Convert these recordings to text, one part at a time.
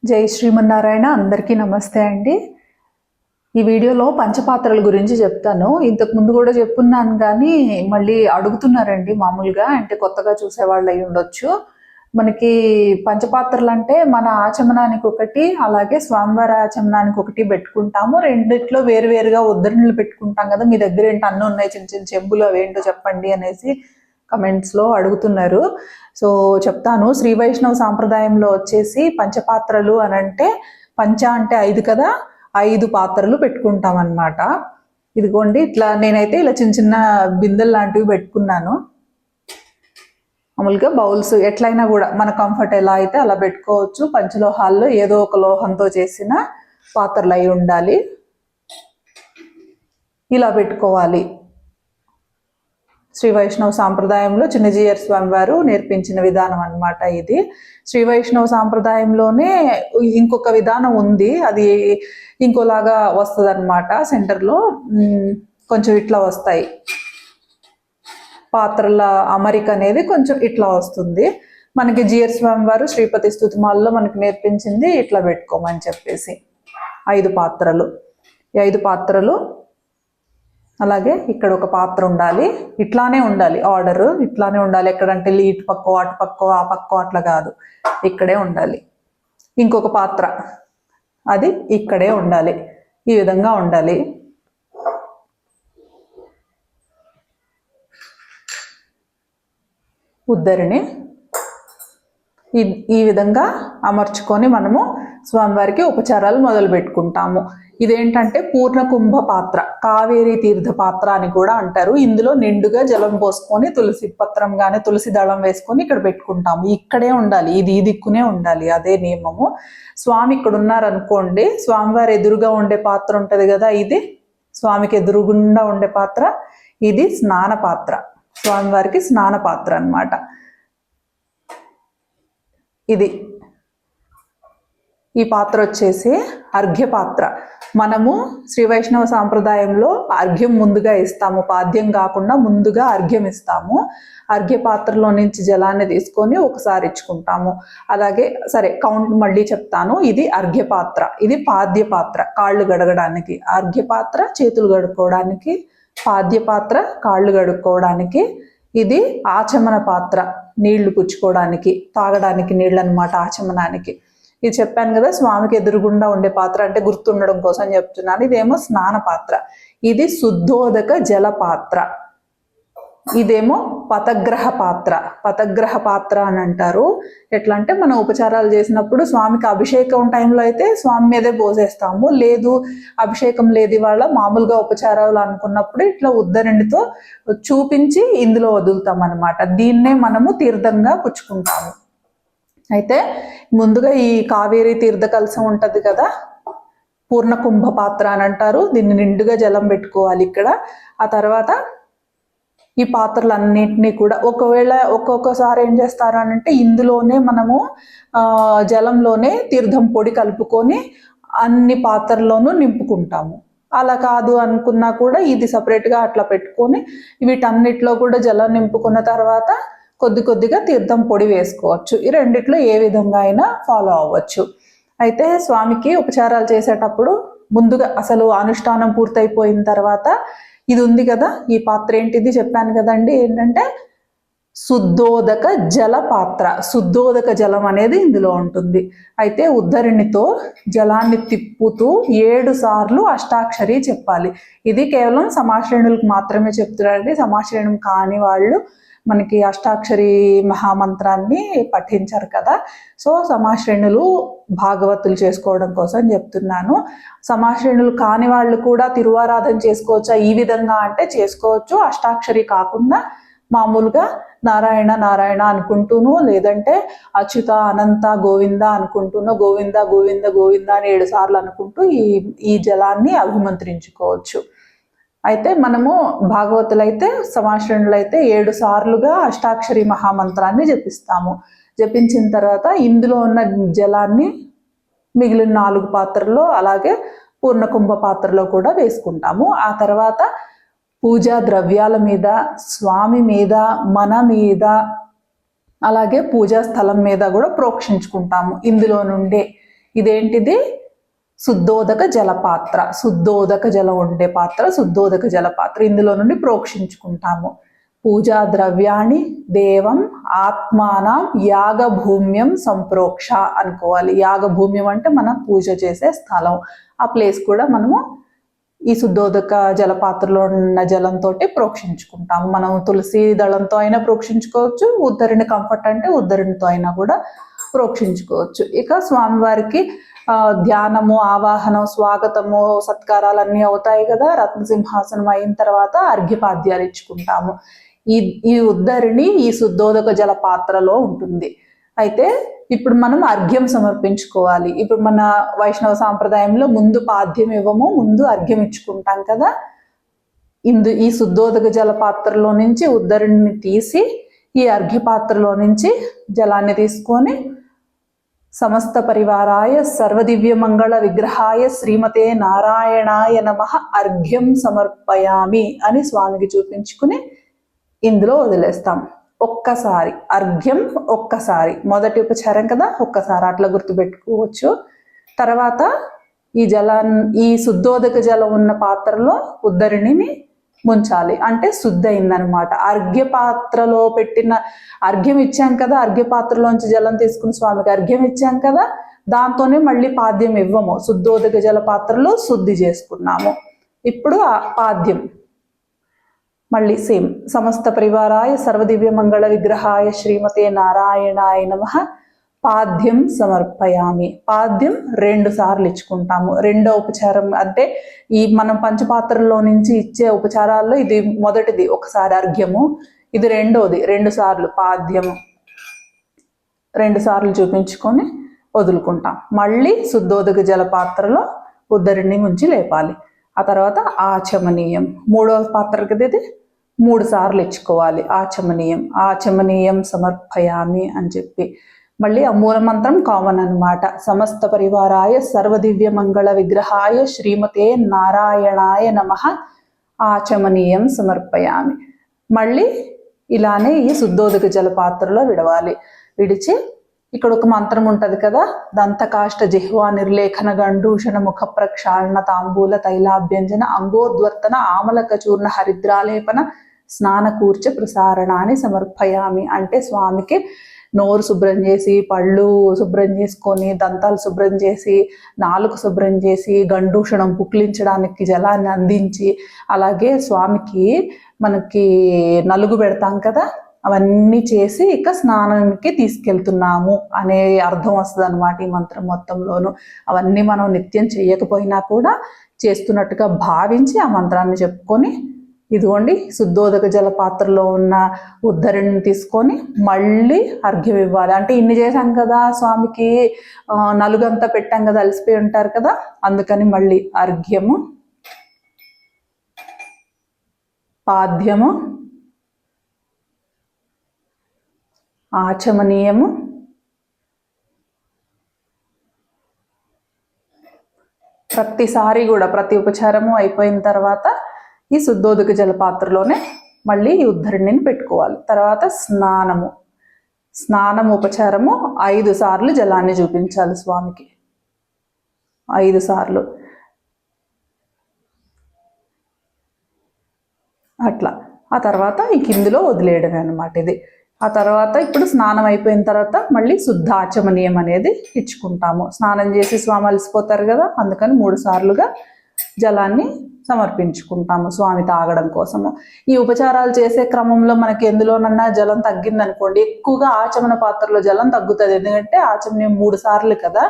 జై శ్రీమన్నారాయణ. అందరికీ నమస్తే అండి. ఈ వీడియోలో పంచపాత్రల గురించి చెప్తాను. ఇంతకు ముందు కూడా చెప్పున్నాను కానీ మళ్ళీ అడుగుతున్నారండి. మామూలుగా అంటే కొత్తగా చూసేవాళ్ళు అయి ఉండొచ్చు. మనకి పంచపాత్రలు అంటే మన ఆచమనానికి ఒకటి, అలాగే స్వామివారి ఆచమనానికి ఒకటి పెట్టుకుంటాము. రెండిట్లో వేరువేరుగా ఉద్ధరణలు పెట్టుకుంటాం కదా. మీ దగ్గర ఏంటి అన్నీ ఉన్నాయి, చిన్న చిన్న చెంబులు, అవేంటో చెప్పండి అనేసి కమెంట్స్లో అడుగుతున్నారు. సో చెప్తాను. శ్రీ వైష్ణవ సాంప్రదాయంలో వచ్చేసి పంచపాత్రలు అని అంటే, పంచ అంటే 5 కదా, 5 పాత్రలు పెట్టుకుంటాం అన్నమాట. ఇదిగోండి, ఇట్లా నేనైతే ఇలా చిన్న చిన్న బిందెలు లాంటివి పెట్టుకున్నాను. మామూలుగా బౌల్స్ ఎట్లయినా కూడా మన కంఫర్ట్ ఎలా అయితే అలా పెట్టుకోవచ్చు. పంచలోహాల్లో ఏదో ఒక లోహంతో చేసిన పాత్రలు అయి ఉండాలి. ఇలా పెట్టుకోవాలి. శ్రీ వైష్ణవ సాంప్రదాయంలో చిన్నజీయర్ స్వామి వారు నేర్పించిన విధానం అన్నమాట ఇది. శ్రీ వైష్ణవ సాంప్రదాయంలోనే ఇంకొక విధానం ఉంది, అది ఇంకోలాగా వస్తుంది అన్నమాట. సెంటర్లో కొంచెం ఇట్లా వస్తాయి పాత్రల అమరిక అనేది, కొంచెం ఇట్లా వస్తుంది. మనకి జీయర్ స్వామి వారు శ్రీపతి స్తుతిమాలలో మనకి నేర్పించింది ఇట్లా పెట్టుకోమని చెప్పేసి 5 పాత్రలు. ఈ 5 పాత్రలు, అలాగే ఇక్కడ ఒక పాత్ర ఉండాలి. ఇట్లానే ఉండాలి, ఆర్డర్ ఇట్లానే ఉండాలి. ఎక్కడంటే ఇటు పక్కో అటు పక్కో ఆ పక్కో అట్లా కాదు, ఇక్కడే ఉండాలి. ఇంకొక పాత్ర అది ఇక్కడే ఉండాలి. ఈ విధంగా ఉండాలి. ఉద్దరిని ఈ విధంగా అమర్చుకొని మనము స్వామివారికి ఉపచారాలు మొదలు పెట్టుకుంటాము. ఇదేంటంటే పూర్ణ కుంభ పాత్ర, కావేరీ తీర్థ పాత్ర అని కూడా అంటారు. ఇందులో నిండుగా జలం పోసుకొని తులసి పత్రం కానీ తులసి దళం వేసుకొని ఇక్కడ పెట్టుకుంటాము. ఇక్కడే ఉండాలి, ఇది ఈ దిక్కునే ఉండాలి, అదే నియమము. స్వామి ఇక్కడ ఉన్నారనుకోండి, స్వామివారి ఎదురుగా ఉండే పాత్ర ఉంటుంది కదా, ఇది స్వామికి ఎదురుగుండా ఉండే పాత్ర, ఇది స్నాన పాత్ర, స్వామివారికి స్నాన పాత్ర అన్నమాట. ఇది ఈ పాత్ర వచ్చేసి అర్ఘ్య పాత్ర. మనము శ్రీ వైష్ణవ సాంప్రదాయంలో అర్ఘ్యం ముందుగా ఇస్తాము, పాద్యం కాకుండా ముందుగా అర్ఘ్యం ఇస్తాము. అర్ఘ్య పాత్రలో నుంచి జలాన్ని తీసుకొని ఒకసారి ఇచ్చుకుంటాము. అలాగే సరే కౌంట్ మళ్ళీ చెప్తాను. ఇది అర్ఘ్య పాత్ర, ఇది పాద్య పాత్ర, కాళ్ళు గడగడానికి. అర్ఘ్య పాత్ర చేతులు కడుక్కోవడానికి, పాద్య పాత్ర కాళ్ళు కడుక్కోవడానికి. ఇది ఆచమన పాత్ర, నీళ్లు పుచ్చుకోవడానికి, తాగడానికి నీళ్ళు అన్నమాట, ఆచమనానికి. ఇది చెప్పాను కదా, స్వామికి ఎదురుగుండా ఉండే పాత్ర అంటే గుర్తుండడం కోసం చెప్తున్నాను. ఇదేమో స్నాన పాత్ర, ఇది శుద్ధోదక జల పాత్ర, ఇదేమో పతగ్రహ పాత్ర. పతగ్రహ పాత్ర అని అంటారు. ఎట్లా అంటే మనం ఉపచారాలు చేసినప్పుడు స్వామికి అభిషేకం టైంలో అయితే స్వామి మీదే పోసేస్తాము, లేదు అభిషేకం లేదు ఇవాళ మామూలుగా ఉపచారాలు అనుకున్నప్పుడు ఇట్లా ఉద్దరణితో చూపించి ఇందులో వదులుతాం అన్నమాట. దీన్నే మనము తీర్థంగా పుచ్చుకుంటాము. అయితే ముందుగా ఈ కావేరీ తీర్థ కలశం ఉంటుంది కదా, పూర్ణ కుంభ పాత్ర అని అంటారు. దీన్ని నిండుగా జలం పెట్టుకోవాలి ఇక్కడ. ఆ తర్వాత ఈ పాత్రలన్నింటినీ కూడా ఒకవేళ ఒక్కొక్కసారి ఏం చేస్తారు అని అంటే, ఇందులోనే మనము జలంలోనే తీర్థం పొడి కలుపుకొని అన్ని పాత్రల్లోనూ నింపుకుంటాము. అలా కాదు అనుకున్నా కూడా ఇది సపరేట్గా అట్లా పెట్టుకొని వీటన్నిటిలో కూడా జలం నింపుకున్న తర్వాత కొద్ది కొద్దిగా తీర్థం పొడి వేసుకోవచ్చు. ఈ రెండిట్లో ఏ విధంగా అయినా ఫాలో అవ్వచ్చు. అయితే స్వామికి ఉపచారాలు చేసేటప్పుడు ముందుగా అసలు అనుష్ఠానం పూర్తయిపోయిన తర్వాత ఇది ఉంది కదా, ఈ పాత్ర ఏంటిది చెప్పాను కదండి, ఏంటంటే శుద్ధోదక జల పాత్ర. శుద్ధోదక జలం అనేది ఇందులో ఉంటుంది. అయితే ఉద్ధరణితో జలాన్ని తిప్పుతూ 7 సార్లు అష్టాక్షరి చెప్పాలి. ఇది కేవలం సమాశ్రేణులకు మాత్రమే చెప్తున్నారండి. సమాశ్రేణం కాని వాళ్ళు మనకి అష్టాక్షరి మహామంత్రాన్ని పఠించారు కదా, సో సమాశ్రేణులు భాగవతులు చేసుకోవడం కోసం చెప్తున్నాను. సమాశ్రేణులు కాని వాళ్ళు కూడా తిరువారాధన చేసుకోవచ్చా ఈ విధంగా అంటే చేసుకోవచ్చు. అష్టాక్షరి కాకుండా మామూలుగా నారాయణ నారాయణ అనుకుంటూను, లేదంటే అచ్యుత అనంత గోవింద అనుకుంటూను, గోవింద గోవింద గోవింద అని 7 సార్లు అనుకుంటూ ఈ జలాన్ని అభిమంత్రించుకోవచ్చు. అయితే మనము భాగవతులైతే సమాశ్రేణులైతే 7 సార్లుగా అష్టాక్షరి మహామంత్రాన్ని జపిస్తాము. జపించిన తర్వాత ఇందులో ఉన్న జలాన్ని మిగిలిన 4 పాత్రల్లో అలాగే పూర్ణకుంభ పాత్రలో కూడా వేసుకుంటాము. ఆ తర్వాత పూజా ద్రవ్యాల మీద, స్వామి మీద, మన మీద, అలాగే పూజా స్థలం మీద కూడా ప్రోక్షించుకుంటాము ఇందులో నుండే. ఇదేంటిది? శుద్ధోదక జలపాత్ర. శుద్ధోదక జలం ఉండే పాత్ర శుద్ధోదక జలపాత్ర. ఇందులో నుండి ప్రోక్షించుకుంటాము. పూజా ద్రవ్యాన్ని దేవం ఆత్మానం యాగభూమ్యం సంప్రోక్ష అనుకోవాలి. యాగభూమ్యం అంటే మనం పూజ చేసే స్థలం. ఆ ప్లేస్ కూడా మనము ఈ శుద్ధోదక జలపాత్రలో ఉన్న జలంతో ప్రోక్షించుకుంటాము. మనం తులసి దళంతో అయినా ప్రోక్షించుకోవచ్చు, ఉద్ధరిణి కంఫర్ట్ అంటే ఉద్ధరిణితో అయినా కూడా ప్రోక్షించుకోవచ్చు. ఇక స్వామివారికి ధ్యానము, ఆవాహనం, స్వాగతము, సత్కారాలు అన్నీ అవుతాయి కదా. రత్నసింహాసనం అయిన తర్వాత అర్ఘ్యపాద్యాలు ఇచ్చుకుంటాము. ఈ ఉద్ధరిణి ఈ శుద్ధోదక జలపాత్రలో ఉంటుంది. అయితే ఇప్పుడు మనం అర్ఘ్యం సమర్పించుకోవాలి. ఇప్పుడు మన వైష్ణవ సాంప్రదాయంలో ముందు పాద్యం ఇవ్వము, ముందు అర్ఘ్యం ఇచ్చుకుంటాం కదా. ఈ శుద్ధోదక జలపాత్రలో నుంచి ఉద్ధరిణిని తీసి ఈ అర్ఘ్యపాత్రలో నుంచి జలాన్ని తీసుకొని సమస్త పరివారాయ సర్వదివ్య మంగళ విగ్రహాయ శ్రీమతే నారాయణాయ నమః అర్ఘ్యం సమర్పయామి అని స్వామికి చూపించుకుని ఇందులో వదిలేస్తాం. ఒక్కసారి అర్ఘ్యం, ఒక్కసారి మొదటి ఉపచారం కదా, ఒక్కసారి అట్లా గుర్తుపెట్టుకోవచ్చు. తర్వాత ఈ శుద్ధోదక జలం ఉన్న పాత్రలో ఉద్ధరిణిని ముంచాలి. అంటే శుద్ధి అయిందనమాట. అర్ఘ్య పాత్రలో పెట్టిన అర్ఘ్యం ఇచ్చాం కదా, అర్ఘ్య పాత్రలోంచి జలం తీసుకుని స్వామికి అర్ఘ్యం ఇచ్చాం కదా, దాంతోనే మళ్ళీ పాద్యం ఇవ్వము. శుద్ధోదక జల పాత్రలో శుద్ధి చేసుకున్నాము. ఇప్పుడు ఆ పాద్యం మళ్ళీ సేమ్. సమస్త పరివారాయ సర్వదివ్య మంగళ విగ్రహాయ శ్రీమతే నారాయణాయ నమః పాద్యం సమర్పయామి. పాద్యం 2 సార్లు ఇచ్చుకుంటాము. రెండో ఉపచారం అంటే ఈ మనం పంచపాత్రలో నుంచి ఇచ్చే ఉపచారాల్లో ఇది మొదటిది, ఒకసారి అర్ఘ్యము. ఇది రెండోది, 2 సార్లు పాద్యము. 2 సార్లు చూపించుకొని వదులుకుంటాం. మళ్ళీ శుద్ధోదక జలపాత్రలో ఉద్ధరిణి ముంచి లేపాలి. ఆ తర్వాత ఆచమనీయం, 3వ పాత్ర కదా ఇది, 3 సార్లు ఇచ్చుకోవాలి. ఆచమనీయం సమర్పయామి అని చెప్పి మళ్ళీ ఆ మూలమంత్రం కామన్ అనమాట. సమస్త పరివారాయ సర్వదివ్య మంగళ విగ్రహాయ శ్రీమతే నారాయణాయ నమః ఆచమనీయం సమర్పయామి. మళ్ళీ ఇలానే ఈ శుద్ధోదక జలపాత్రలో విడవాలి. విడిచి ఇక్కడ ఒక మంత్రం ఉంటది కదా, దంతకాష్ట జిహ్వా నిర్లేఖన గండూషణ ముఖ ప్రక్షాళన తాంబూల తైలాభ్యంజన అంగోద్వర్తన ఆమలక చూర్ణ హరిద్రాలేపన స్నాన కూర్చ ప్రసారణాన్ని సమర్పయామి. అంటే స్వామికి నోరు శుభ్రం చేసి, పళ్ళు శుభ్రం చేసుకొని, దంతాలు శుభ్రం చేసి, నాలుక శుభ్రం చేసి, గండూషణం పుక్లించడానికి జలాన్ని అందించి, అలాగే స్వామికి మనకి నలుగు పెడతాం కదా, అవన్నీ చేసి ఇక స్నానానికి తీసుకెళ్తున్నాము అనే అర్థం వస్తుంది అనమాట ఈ మంత్రం మొత్తంలోను. అవన్నీ మనం నిత్యం చేయకపోయినా కూడా చేస్తున్నట్టుగా భావించి ఆ మంత్రాన్ని చెప్పుకొని, ఇదిగోండి శుద్ధోదక జలపాత్రలో ఉన్న ఉద్ధరిని తీసుకొని మళ్ళీ అర్ఘ్యం ఇవ్వాలి. అంటే ఇన్ని చేశాం కదా, స్వామికి నలుగంతా పెట్టాం కదా, అలసిపోయి ఉంటారు కదా, అందుకని మళ్ళీ అర్ఘ్యము, పాద్యము, ఆచమనీయము, ప్రతిసారి కూడా ప్రతి ఉపచారము అయిపోయిన తర్వాత ఈ శుద్ధోదక జలపాత్రలోనే మళ్ళీ ఈ ఉద్ధరిణిని పెట్టుకోవాలి. తర్వాత స్నానము ఉపచారము 5 సార్లు జలాన్ని చూపించాలి స్వామికి, 5 సార్లు అట్లా. ఆ తర్వాత ఈ కిందిలో వదిలేయడమే అనమాట ఇది. ఆ తర్వాత ఇప్పుడు స్నానం అయిపోయిన తర్వాత మళ్ళీ శుద్ధాచమనీయం అనేది ఇచ్చుకుంటాము. స్నానం చేసి స్వామి అలసిపోతారు కదా, అందుకని 3 సార్లుగా జలాన్ని సమర్పించుకుంటాము స్వామి తాగడం కోసము. ఈ ఉపచారాలు చేసే క్రమంలో మనకి ఎందులోనన్నా జలం తగ్గిందనుకోండి, ఎక్కువగా ఆచమన పాత్రలో జలం తగ్గుతుంది. ఎందుకంటే ఆచమనం 3 సార్లు కదా,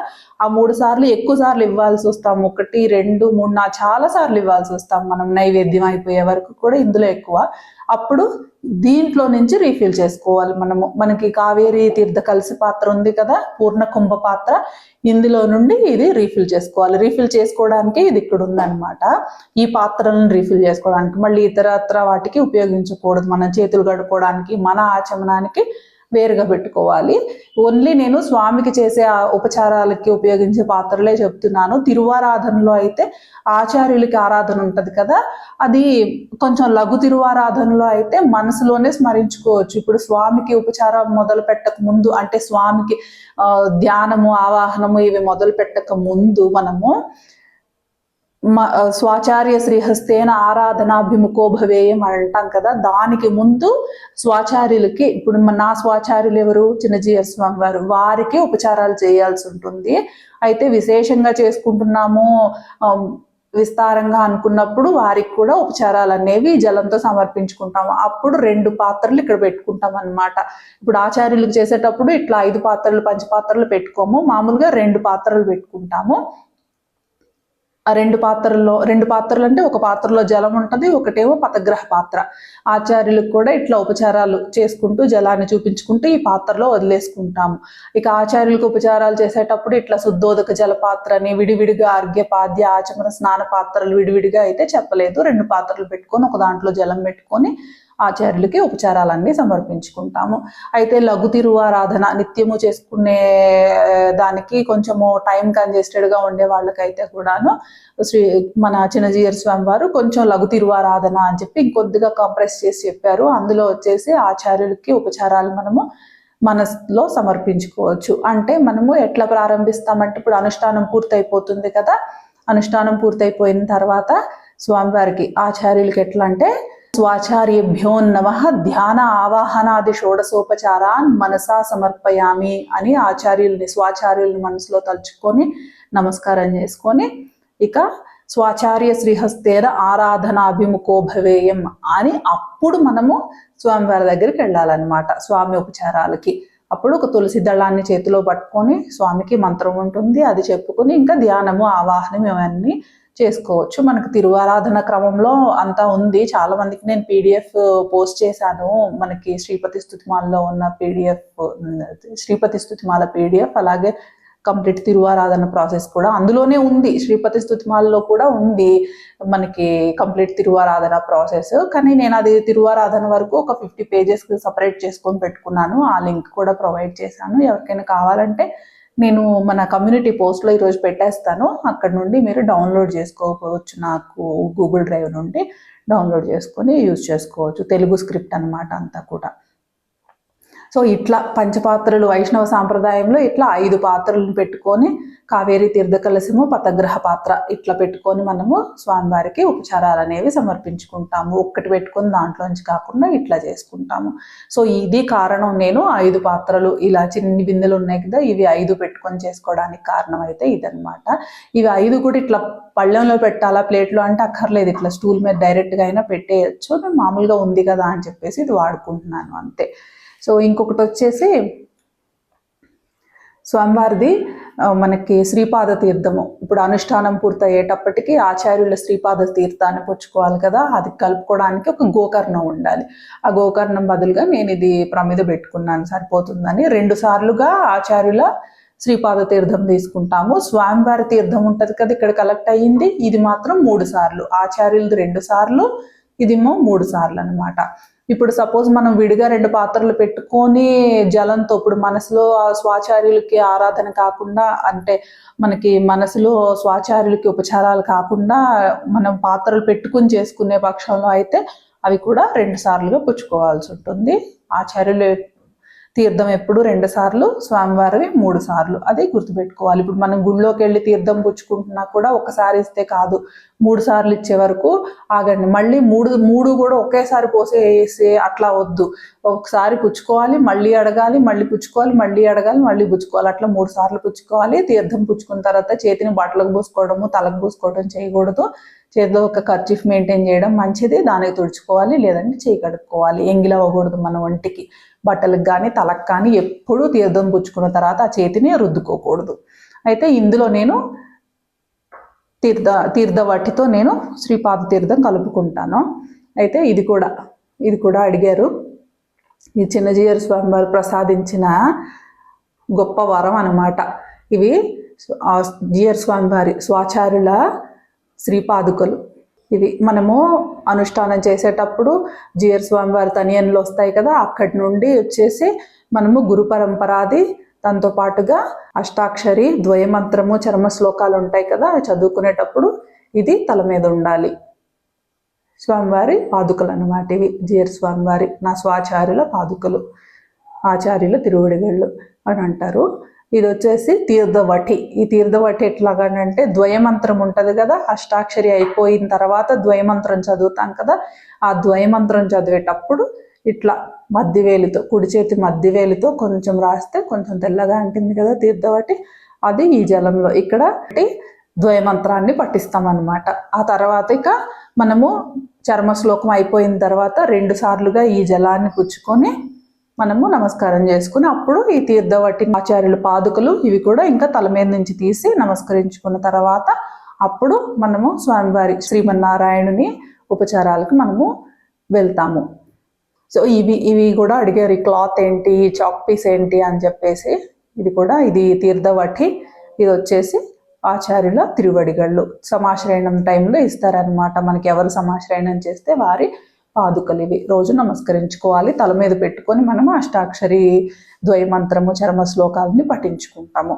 ఆ 3 సార్లు ఎక్కువ సార్లు ఇవ్వాల్సి వస్తాం. 1, 2, 3, 4 చాలా సార్లు ఇవ్వాల్సి వస్తాం మనం, నైవేద్యం అయిపోయే వరకు కూడా ఇందులో ఎక్కువ. అప్పుడు దీంట్లో నుంచి రీఫిల్ చేసుకోవాలి మనము. మనకి కావేరీ తీర్థ కలసి పాత్ర ఉంది కదా, పూర్ణ కుంభ పాత్ర, ఇందులో నుండి ఇది రీఫిల్ చేసుకోవాలి. రీఫిల్ చేసుకోవడానికి ఇది ఇక్కడ ఉందన్నమాట. ఈ పాత్రలను రీఫిల్ చేసుకోవడానికి, మళ్ళీ ఇతరత్ర వాటికి ఉపయోగించకూడదు. మన చేతులు కడుక్కోవడానికి, మన ఆచమనానికి వేరుగా పెట్టుకోవాలి. ఓన్లీ నేను స్వామికి చేసే ఉపచారాలకి ఉపయోగించే పాత్రలే చెప్తున్నాను. తిరువారాధనలో అయితే ఆచార్యులకి ఆరాధన ఉంటుంది కదా, అది కొంచెం లఘు తిరువారాధనలో అయితే మనసులోనే స్మరించుకోవచ్చు. ఇప్పుడు స్వామికి ఉపచారం మొదలు పెట్టక ముందు, అంటే స్వామికి ధ్యానము ఆవాహనము ఇవి మొదలు పెట్టక ముందు మనము స్వాచార్య శ్రీహస్తేన ఆరాధనాభిముఖో భవేయం అని అంటాం కదా, దానికి ముందు స్వాచార్యులకి, ఇప్పుడు నా స్వాచార్యులు ఎవరు, చిన్నజీయర్ స్వామి వారు, వారికి ఉపచారాలు చేయాల్సి ఉంటుంది. అయితే విశేషంగా చేసుకుంటున్నాము విస్తారంగా అనుకున్నప్పుడు వారికి కూడా ఉపచారాలు అనేవి జలంతో సమర్పించుకుంటాము. అప్పుడు 2 పాత్రలు ఇక్కడ పెట్టుకుంటాం అన్నమాట. ఇప్పుడు ఆచార్యులకు చేసేటప్పుడు ఇట్లా 5 పాత్రలు పంచపాత్రలు పెట్టుకోము, మామూలుగా 2 పాత్రలు పెట్టుకుంటాము. ఆ 2 పాత్రలు అంటే ఒక పాత్రలో జలం ఉంటుంది, ఒకటేమో పతగ్రహ పాత్ర. ఆచార్యులకు కూడా ఇట్లా ఉపచారాలు చేసుకుంటూ జలాన్ని చూపించుకుంటూ ఈ పాత్రలో వదిలేసుకుంటాము. ఇక ఆచార్యులకు ఉపచారాలు చేసేటప్పుడు ఇట్లా శుద్ధోదక జలపాత్రని విడివిడిగా అర్ఘ్యపాద్య ఆచమన స్నాన పాత్రలు విడివిడిగా అయితే చెప్పలేదు. 2 పాత్రలు పెట్టుకొని ఒక దాంట్లో జలం పెట్టుకొని ఆచార్యులకి ఉపచారాలన్నీ సమర్పించుకుంటాము. అయితే లఘు తిరువారాధన నిత్యము చేసుకునే దానికి కొంచెము టైం కంజెస్టెడ్గా ఉండే వాళ్ళకైతే కూడాను మన చిన్నజీయర్ స్వామి వారు కొంచెం లఘు తిరువారాధన అని చెప్పి ఇంకొద్దిగా కంప్రెస్ చేసి చెప్పారు. అందులో వచ్చేసి ఆచార్యులకి ఉపచారాలు మనము మనసులో సమర్పించుకోవచ్చు. అంటే మనము ఎట్లా ప్రారంభిస్తామంటే, ఇప్పుడు అనుష్ఠానం పూర్తయిపోతుంది కదా, అనుష్ఠానం పూర్తయిపోయిన తర్వాత స్వామివారికి ఆచార్యులకి ఎట్లా అంటే స్వాచార్యేభ్యో నమః ధ్యాన ఆవాహనాది షోడశోపచారాన్ మనసా సమర్పయామి అని స్వాచార్యుల్ని మనసులో తలుచుకొని నమస్కారం చేసుకొని, ఇక స్వాచార్య శ్రీహస్తేన ఆరాధనాభిముఖో భవేయం అని అప్పుడు మనము స్వామివారి దగ్గరికి వెళ్ళాలన్నమాట స్వామి ఉపచారాలకి. అప్పుడు ఒక తులసి దళాన్ని చేతిలో పట్టుకొని స్వామికి మంత్రం ఉంటుంది, అది చెప్పుకొని ఇంకా ధ్యానము ఆవాహనం ఇవన్నీ చేసుకోవచ్చు. మనకు తిరువారాధన క్రమంలో అంతా ఉంది. చాలా మందికి నేను PDF పోస్ట్ చేశాను. మనకి శ్రీపతి స్తుతిమాలలో ఉన్న శ్రీపతి స్తుతిమాల PDF, అలాగే కంప్లీట్ తిరువారాధన ప్రాసెస్ కూడా అందులోనే ఉంది. శ్రీపతి స్తుతిమాలలో కూడా ఉంది మనకి కంప్లీట్ తిరువారాధన ప్రాసెస్. కానీ నేను అది తిరువారాధన వరకు ఒక 50 పేజెస్ సపరేట్ చేసుకొని పెట్టుకున్నాను. ఆ లింక్ కూడా ప్రొవైడ్ చేశాను. ఎవరికైనా కావాలంటే నేను మన కమ్యూనిటీ పోస్ట్లో ఈరోజు పెట్టేస్తాను, అక్కడ నుండి మీరు డౌన్లోడ్ చేసుకోవచ్చు. నాకు గూగుల్ డ్రైవ్ నుండి డౌన్లోడ్ చేసుకొని యూజ్ చేసుకోవచ్చు. తెలుగు స్క్రిప్ట్ అన్నమాట అంతా కూడా. సో ఇట్లా పంచపాత్రలు వైష్ణవ సాంప్రదాయంలో ఇట్లా 5 పాత్రలను పెట్టుకొని కావేరీ తీర్థ కలశము పతగ్రహ పాత్ర ఇట్లా పెట్టుకొని మనము స్వామివారికి ఉపచారాలు అనేవి సమర్పించుకుంటాము. ఒక్కటి పెట్టుకొని దాంట్లోంచి కాకుండా ఇట్లా చేసుకుంటాము. సో ఇది కారణం. నేను 5 పాత్రలు ఇలా చిన్ని బిందెలు ఉన్నాయి కదా, ఇవి 5 పెట్టుకొని చేసుకోవడానికి కారణం అయితే ఇదనమాట. ఇవి 5 కూడా ఇట్లా పళ్ళెంలో పెట్టాలా ప్లేట్లో అంటే అక్కర్లేదు, ఇట్లా స్టూల్ మీద డైరెక్ట్గా అయినా పెట్టేయచ్చు. నేను మామూలుగా ఉంది కదా అని చెప్పేసి ఇది వాడుకుంటున్నాను అంతే. సో ఇంకొకటి వచ్చేసి స్వామివారిది మనకి శ్రీపాద తీర్థము. ఇప్పుడు అనుష్ఠానం పూర్తయ్యేటప్పటికి ఆచార్యుల శ్రీపాద తీర్థాన్ని పుచ్చుకోవాలి కదా, అది కలుపుకోవడానికి ఒక గోకర్ణం ఉండాలి. ఆ గోకర్ణం బదులుగా నేను ఇది ప్రమిద పెట్టుకున్నాను సరిపోతుందని. 2 సార్లుగా ఆచార్యుల శ్రీపాద తీర్థం తీసుకుంటాము. స్వామివారి తీర్థం ఉంటుంది కదా ఇక్కడ కలెక్ట్ అయ్యింది, ఇది మాత్రం 3 సార్లు. ఆచార్యులది 2 సార్లు, ఇదేమో 3 సార్లు అనమాట. ఇప్పుడు సపోజ్ మనం విడిగా 2 పాత్రలు పెట్టుకొని జలంతో, ఇప్పుడు మనసులో స్వాచార్యులకి ఆరాధన కాకుండా, అంటే మనకి మనసులో స్వాచార్యులకి ఉపచారాలు కాకుండా మనం పాత్రలు పెట్టుకుని చేసుకునే పక్షంలో అయితే అవి కూడా 2 సార్లుగా పుచ్చుకోవాల్సి ఉంటుంది. ఆచార్యులు తీర్థం ఎప్పుడు 2 సార్లు, స్వామివారివి 3 సార్లు, అది గుర్తుపెట్టుకోవాలి. ఇప్పుడు మనం గుళ్ళోకి వెళ్ళి తీర్థం పుచ్చుకుంటున్నా కూడా ఒకసారి ఇస్తే కాదు, 3 సార్లు ఇచ్చే వరకు ఆగండి. మళ్ళీ మూడు కూడా ఒకేసారి పోసేసి అట్లా వద్దు. ఒకసారి పుచ్చుకోవాలి, మళ్ళీ అడగాలి, మళ్ళీ పుచ్చుకోవాలి, మళ్ళీ అడగాలి, మళ్ళీ పుచ్చుకోవాలి, అట్లా 3 సార్లు పుచ్చుకోవాలి. తీర్థం పుచ్చుకున్న తర్వాత చేతిని బట్టలకు పూసుకోవడము తలకు పూసుకోవడం చేయకూడదు. చేతిలో ఒక కర్చీఫ్ మెయింటైన్ చేయడం మంచిది, దానికి తుడుచుకోవాలి, లేదంటే చేయి కడుక్కోవాలి. ఎంగిలవ్వకూడదు మన ఒంటికి, బట్టలకు కానీ తలకు కానీ. ఎప్పుడూ తీర్థం పుచ్చుకున్న తర్వాత ఆ చేతిని రుద్దుకోకూడదు. అయితే ఇందులో నేను తీర్థవట్టితో నేను శ్రీపాద తీర్థం కలుపుకుంటాను. అయితే ఇది కూడా అడిగారు. ఈ చిన్నజీయర్ స్వామి వారు ప్రసాదించిన గొప్ప వరం అన్నమాట. ఇవి జీయర్ స్వామి వారి స్వాచార్యుల శ్రీపాదుకలు. ఇవి మనము అనుష్ఠానం చేసేటప్పుడు జీయర్ స్వామి వారి తనియన్లు వస్తాయి కదా, అక్కడి నుండి వచ్చేసి మనము గురు పరంపరాది, దాంతో పాటుగా అష్టాక్షరి, ద్వయమంత్రము, చర్మ శ్లోకాలు ఉంటాయి కదా, అవి చదువుకునేటప్పుడు ఇది తల మీద ఉండాలి. స్వామివారి పాదుకలు అన్నమాట ఇవి. జీయర్ స్వామివారి, నా స్వాచార్యుల పాదుకలు, ఆచార్యుల తిరువడిగళ్ళు అని అంటారు. ఇది వచ్చేసి తీర్థవటి. ఈ తీర్థవటి ఎట్లాగానంటే ద్వయమంత్రం ఉంటుంది కదా, అష్టాక్షరి అయిపోయిన తర్వాత ద్వయమంత్రం చదువుతాం కదా, ఆ ద్వయమంత్రం చదివేటప్పుడు ఇట్లా మధ్యవేలితో, కుడి చేతి మధ్యవేలితో కొంచెం రాస్తే కొంచెం తెల్లగా అంటుంది కదా తీర్థవటి, అది ఈ జలంలో ఇక్కడ ద్వయమంత్రాన్ని పఠిస్తాం అన్నమాట. ఆ తర్వాత ఇక మనము చర్మ శ్లోకం అయిపోయిన తర్వాత 2 సార్లుగా ఈ జలాన్ని పుచ్చుకొని మనము నమస్కారం చేసుకుని అప్పుడు ఈ తీర్థవటి ఆచార్యుల పాదుకలు ఇవి కూడా ఇంకా తల మీద నుంచి తీసి నమస్కరించుకున్న తర్వాత అప్పుడు మనము స్వామివారి శ్రీమన్నారాయణుని ఉపచారాలకు మనము వెళ్తాము. సో ఇవి కూడా అడిగారు, ఈ క్లాత్ ఏంటి, ఈ చాక్ పీస్ ఏంటి అని చెప్పేసి. ఇది తీర్థవటి, ఇది వచ్చేసి ఆచార్యుల తిరువడిగళ్ళు. సమాశ్రయణం టైంలో ఇస్తారనమాట మనకి. ఎవరు సమాశ్రయణం చేస్తే వారి పాదుకలు ఇవి. రోజు నమస్కరించుకోవాలి, తల మీద పెట్టుకొని మనము అష్టాక్షరి, ద్వయమంత్రము, చర్మ శ్లోకాలని పఠించుకుంటాము.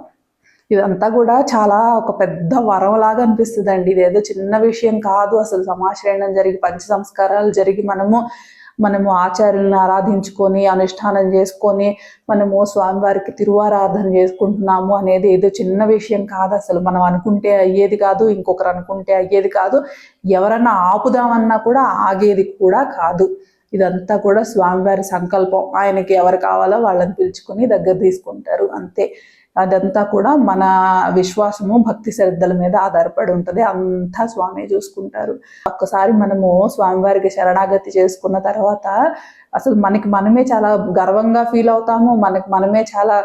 ఇదంతా కూడా చాలా ఒక పెద్ద వరంలాగా అనిపిస్తుంది అండి. ఇదేదో చిన్న విషయం కాదు అసలు. సమాశ్రయణం జరిగి, పంచ సంస్కారాలు జరిగి మనము ఆచార్యులను ఆరాధించుకొని, అనుష్ఠానం చేసుకొని మనము స్వామివారికి తిరువారాధన చేసుకుంటున్నాము అనేది ఏదో చిన్న విషయం కాదు అసలు. మనం అనుకుంటే అయ్యేది కాదు, ఇంకొకరు అనుకుంటే అయ్యేది కాదు, ఎవరన్నా ఆపుదామన్నా కూడా ఆగేది కూడా కాదు. ఇదంతా కూడా స్వామివారి సంకల్పం. ఆయనకి ఎవరు కావాలో వాళ్ళని పిలుచుకొని దగ్గర తీసుకుంటారు అంతే. అదంతా కూడా మన విశ్వాసము, భక్తి శ్రద్ధల మీద ఆధారపడి ఉంటుంది. అంతా స్వామి చూసుకుంటారు. ఒక్కసారి మనము స్వామివారికి శరణాగతి చేసుకున్న తర్వాత అసలు మనమే చాలా గర్వంగా ఫీల్ అవుతాము, మనమే చాలా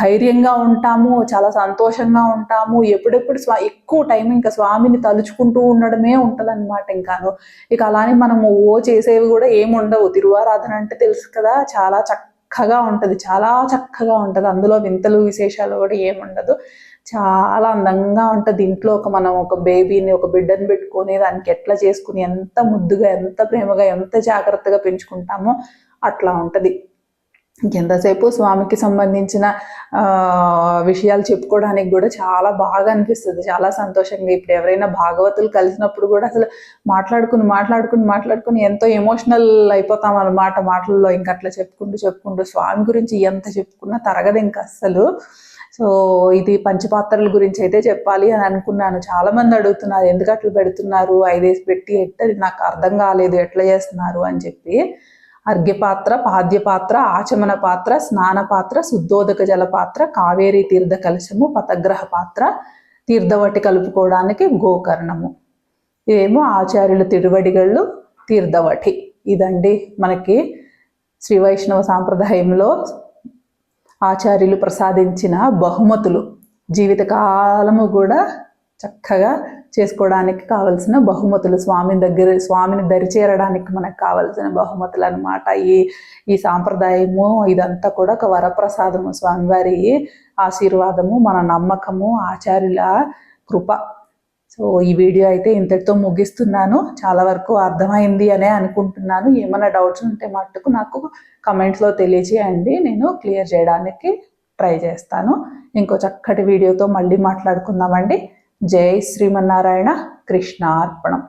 ధైర్యంగా ఉంటాము, చాలా సంతోషంగా ఉంటాము. ఎప్పుడెప్పుడు ఎక్కువ టైం ఇంకా స్వామిని తలుచుకుంటూ ఉండడమే ఉంటుంది అనమాట. ఇక అలానే మనము చేసేవి కూడా ఏమి ఉండవు. తిరువారాధన అంటే తెలుసు కదా, చాలా చక్కగా ఉంటుంది, చాలా చక్కగా ఉంటుంది. అందులో వింతలు విశేషాలు కూడా ఏముండదు, చాలా అందంగా ఉంటుంది. ఇంట్లో మనం ఒక బేబీని, ఒక బిడ్డని పెట్టుకొని దానికి ఎట్లా చేసుకుని ఎంత ముద్దుగా, ఎంత ప్రేమగా, ఎంత జాగ్రత్తగా పెంచుకుంటామో అట్లా ఉంటుంది. ఎంతసేపు స్వామికి సంబంధించిన విషయాలు చెప్పుకోవడానికి కూడా చాలా అనిపిస్తుంది, చాలా సంతోషంగా. ఇప్పుడు ఎవరైనా భాగవతులు కలిసినప్పుడు కూడా అసలు మాట్లాడుకుని ఎంతో ఎమోషనల్ అయిపోతాం అన్నమాట మాటల్లో. ఇంకా అట్లా చెప్పుకుంటూ స్వామి గురించి ఎంత చెప్పుకున్నా తరగదు ఇంకా అస్సలు. సో ఇది పంచపాత్రల గురించి అయితే చెప్పాలి అని అనుకున్నాను. చాలా మంది అడుగుతున్నారు, ఎందుకు అట్లా పెడుతున్నారు, 5 వేసి పెట్టి, నాకు అర్థం కాలేదు ఎట్లా చేస్తున్నారు అని చెప్పి. అర్ఘ్యపాత్ర, పాద్యపాత్ర, ఆచమన పాత్ర, స్నాన పాత్ర, శుద్ధోదక జల పాత్ర, కావేరీ తీర్థ కలశము, పతగ్రహ పాత్ర, తీర్థవటి కలుపుకోవడానికి గోకర్ణము. ఇదేమో ఆచార్యుల తిరువడిగళ్ళు, తీర్థవటి. ఇదండి మనకి శ్రీ వైష్ణవ సాంప్రదాయంలో ఆచార్యులు ప్రసాదించిన బహుమతులు. జీవితకాలము కూడా చక్కగా చేసుకోవడానికి కావలసిన బహుమతులు, స్వామిని దరిచేరడానికి మనకు కావలసిన బహుమతులు అనమాట. ఈ సాంప్రదాయము ఇదంతా కూడా ఒక వరప్రసాదము, స్వామివారి ఆశీర్వాదము, మన నమ్మకము, ఆచార్యుల కృప. సో ఈ వీడియో అయితే ఇంతటితో ముగిస్తున్నాను. చాలా వరకు అర్థమైంది అనే అనుకుంటున్నాను. ఏమైనా డౌట్స్ ఉంటే మట్టుకు నాకు కమెంట్స్లో తెలియజేయండి, నేను క్లియర్ చేయడానికి ట్రై చేస్తాను. ఇంకో చక్కటి వీడియోతో మళ్ళీ మాట్లాడుకుందామండి. జై శ్రీమన్నారాయణ. కృష్ణార్పణం.